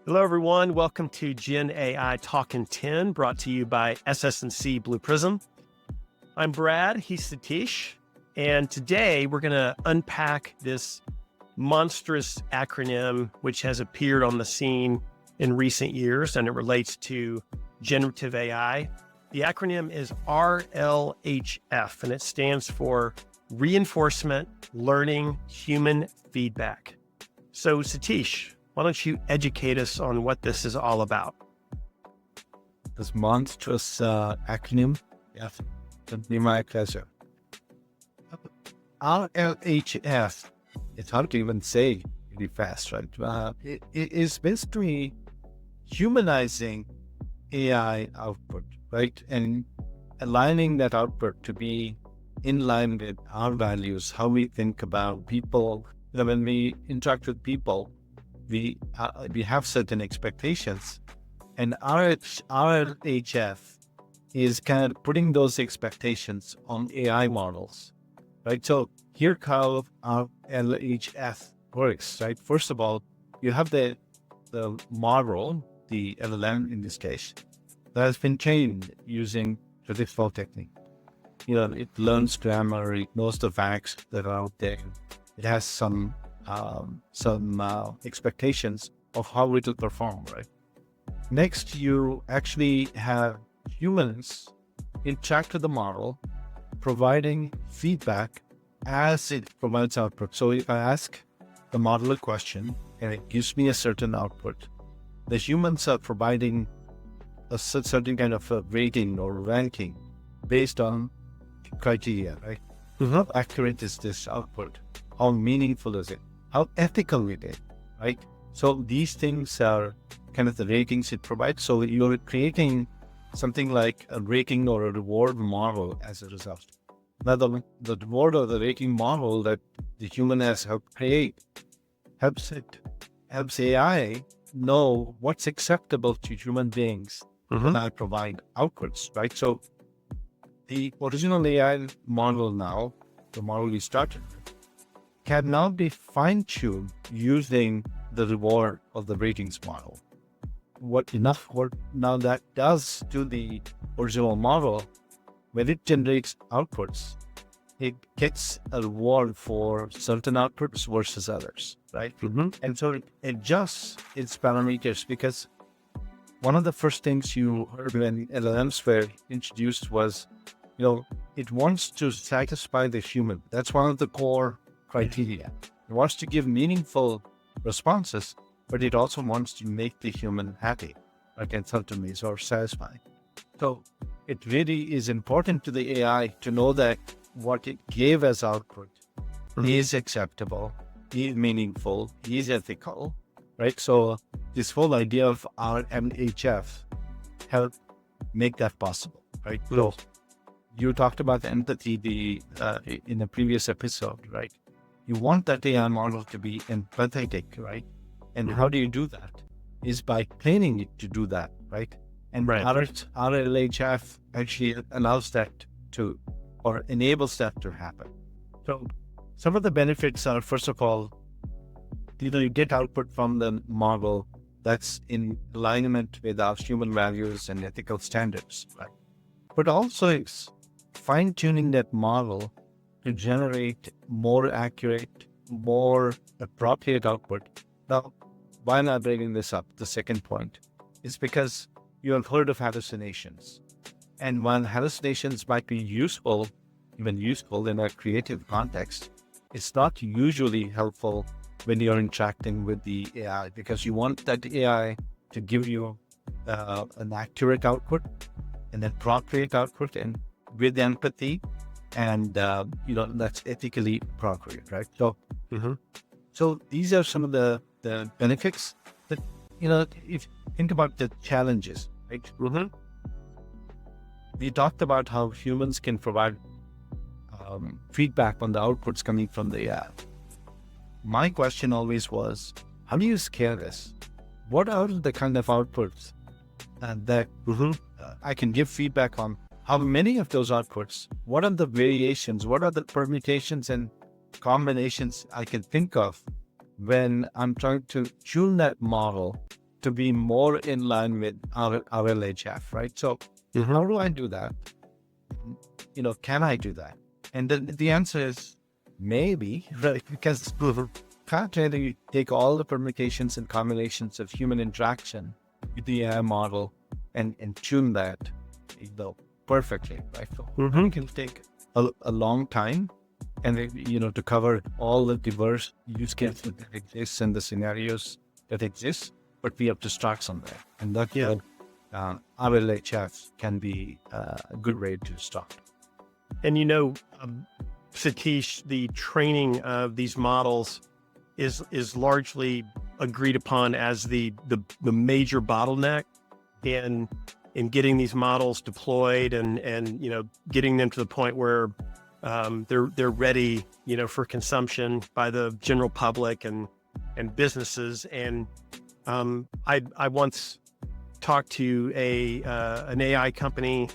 Hello, everyone. Welcome to Gen AI Talkin' 10, brought to you by SS&C Blue Prism. I'm Brad, he's Satish, and today we're going to unpack this monstrous acronym which has appeared on the scene in recent years, and it relates to generative AI. The acronym is RLHF, and it stands for Reinforcement Learning Human Feedback. So, Satish, why don't you educate us on what this is all about? This monstrous acronym. Yes, it'd be my pleasure. RLHF, it's hard to even say really fast, right? It is basically humanizing AI output, right? And aligning that output to be in line with our values, how we think about people. When we interact with people, we have certain expectations, and RLHF is kind of putting those expectations on AI models, right? So here how RLHF works, right? First of all, you have the model, the LLM in this case, that has been trained using traditional technique. It learns grammar, it knows the facts that are out there. It has some expectations of how it will perform, right? Next, you actually have humans interact with the model, providing feedback as it provides output. So if I ask the model a question and it gives me a certain output, the humans are providing a certain kind of a rating or ranking based on criteria, right? How accurate is this output? How meaningful is it? How ethical it is, right? So these things are kind of the ratings it provides. So you're creating something like a rating or a reward model as a result. Now, the reward or the rating model that the human has helped create helps AI know what's acceptable to human beings when I provide outputs, right? So the original AI model now, the model we started with, can now be fine-tuned using the reward of the ratings model. What now that does to the original model, when it generates outputs, it gets a reward for certain outputs versus others, right? And so it adjusts its parameters, because one of the first things you heard when LLMs were introduced was, it wants to satisfy the human. That's one of the core criteria. It wants to give meaningful responses, but it also wants to make the human happy, like enthusiastic or satisfying. So it really is important to the AI to know that what it gave as output is acceptable, is meaningful, is ethical, right? So this whole idea of RLHF help make that possible, right? So you talked about the empathy in the previous episode, right? You want that AI model to be empathetic, right? And how do you do that? Is by training it to do that, right? And RLHF actually allows that to, or enables that to happen. So some of the benefits are, first of all, you get output from the model that's in alignment with our human values and ethical standards, right? But also it's fine-tuning that model to generate more accurate, more appropriate output. Now, why am I bringing this up? The second point is because you have heard of hallucinations. And while hallucinations might be even useful in a creative context, it's not usually helpful when you're interacting with the AI, because you want that AI to give you an accurate output, an appropriate output, and with empathy, and that's ethically appropriate, right? So, so these are some of the benefits. That if you think about the challenges, right? We talked about how humans can provide feedback on the outputs coming from the AI. My question always was, how do you scale this? What are the kind of outputs that I can give feedback on? How many of those outputs? What are the variations? What are the permutations and combinations I can think of when I'm trying to tune that model to be more in line with our RLHF, right? So how do I do that? Can I do that? And then the answer is maybe, right? Because can't really take all the permutations and combinations of human interaction with the AI model and tune that, perfectly, right? So it can take a long time, and to cover all the diverse use cases that exist and the scenarios that exist, but we have to start somewhere, and that's what RLHF can be a good way to start. And Satish, the training of these models is largely agreed upon as the major bottleneck in getting these models deployed and getting them to the point where they're ready for consumption by the general public and businesses. And I once talked to an AI company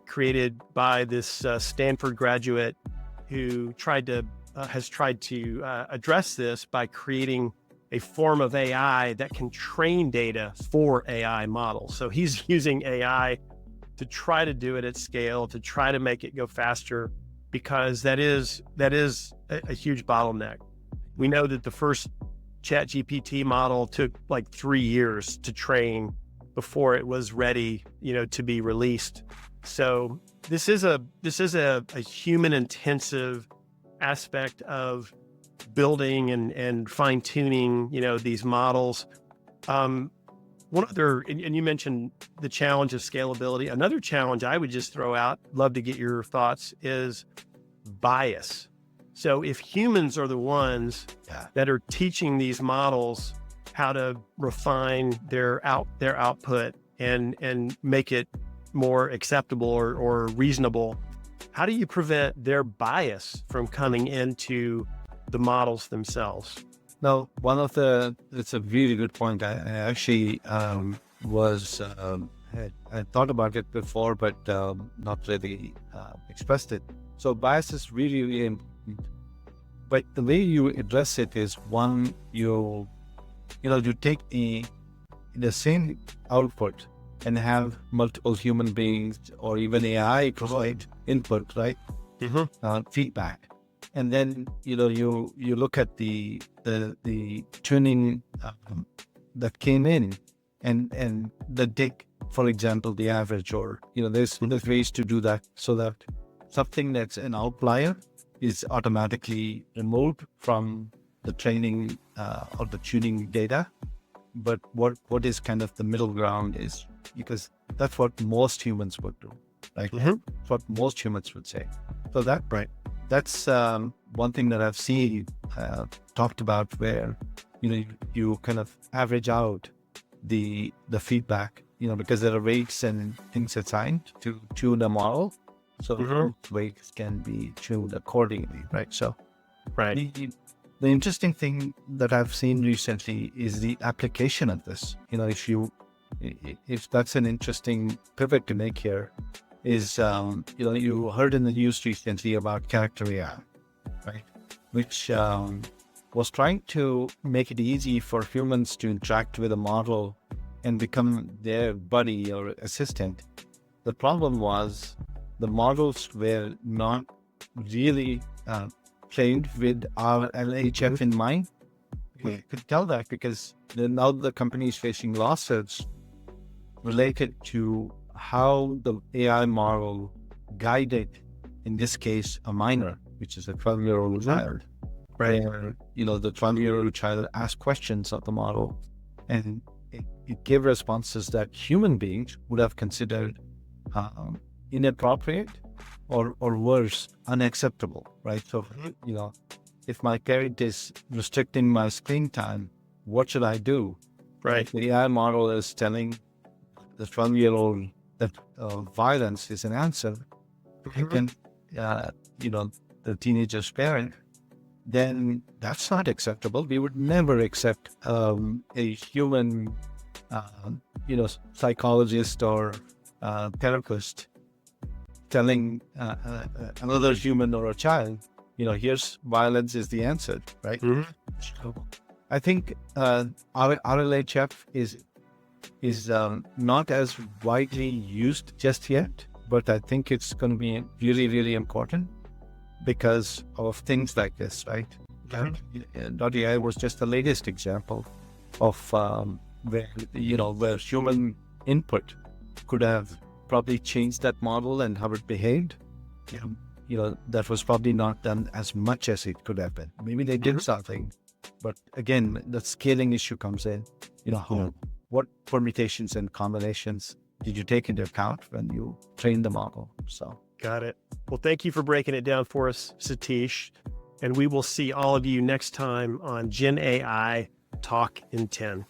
created by this Stanford graduate who has tried to address this by creating a form of AI that can train data for AI models. So he's using AI to try to do it at scale, to try to make it go faster, because that is a huge bottleneck. We know that the first ChatGPT model took like 3 years to train before it was ready, to be released. So this is a human intensive aspect of building and fine tuning, these models. One other, and you mentioned the challenge of scalability. Another challenge I would just throw out, love to get your thoughts, is bias. So if humans are the ones that are teaching these models how to refine their output and make it more acceptable or reasonable, how do you prevent their bias from coming into the models themselves? Now, it's a really good point. I actually I thought about it before, but not really expressed it. So bias is really, really important. But the way you address it is, one, you take the same output and have multiple human beings or even AI provide input, right? Feedback. And then, you look at the tuning that came in and take, for example, the average, or, there's ways to do that so that something that's an outlier is automatically removed from the training or the tuning data. But what is kind of the middle ground is, because that's what most humans would do, right? That's what most humans would say. So that's one thing that I've seen talked about, where you kind of average out the feedback, because there are weights and things assigned to tune a model, so weights can be tuned accordingly, right? So the interesting thing that I've seen recently is the application of this. If that's an interesting pivot to make here, is you heard in the news recently about Character AI, right? Which was trying to make it easy for humans to interact with a model and become their buddy or assistant. The problem was the models were not really trained with RLHF in mind. We could tell that because now the company is facing lawsuits related to how the AI model guided, in this case, a minor, which is a 12-year-old child. Right. Where, the 12-year-old child asked questions of the model, and it gave responses that human beings would have considered inappropriate or worse, unacceptable, right? So, if my parent is restricting my screen time, what should I do? Right. The AI model is telling the 12-year-old that violence is an answer. And, the teenager's parent, then that's not acceptable. We would never accept a human, psychologist or therapist telling another human or a child, here's violence is the answer, right? So I think RLHF is is not as widely used just yet, but I think it's going to be really, really important because of things like this, right? .ai was just the latest example of where human input could have probably changed that model and how it behaved. That was probably not done as much as it could have been. Maybe they did something, but again, the scaling issue comes in. What permutations and combinations did you take into account when you trained the model? So Got it. Well, thank you for breaking it down for us, Satish. And we will see all of you next time on Gen AI Talk in 10.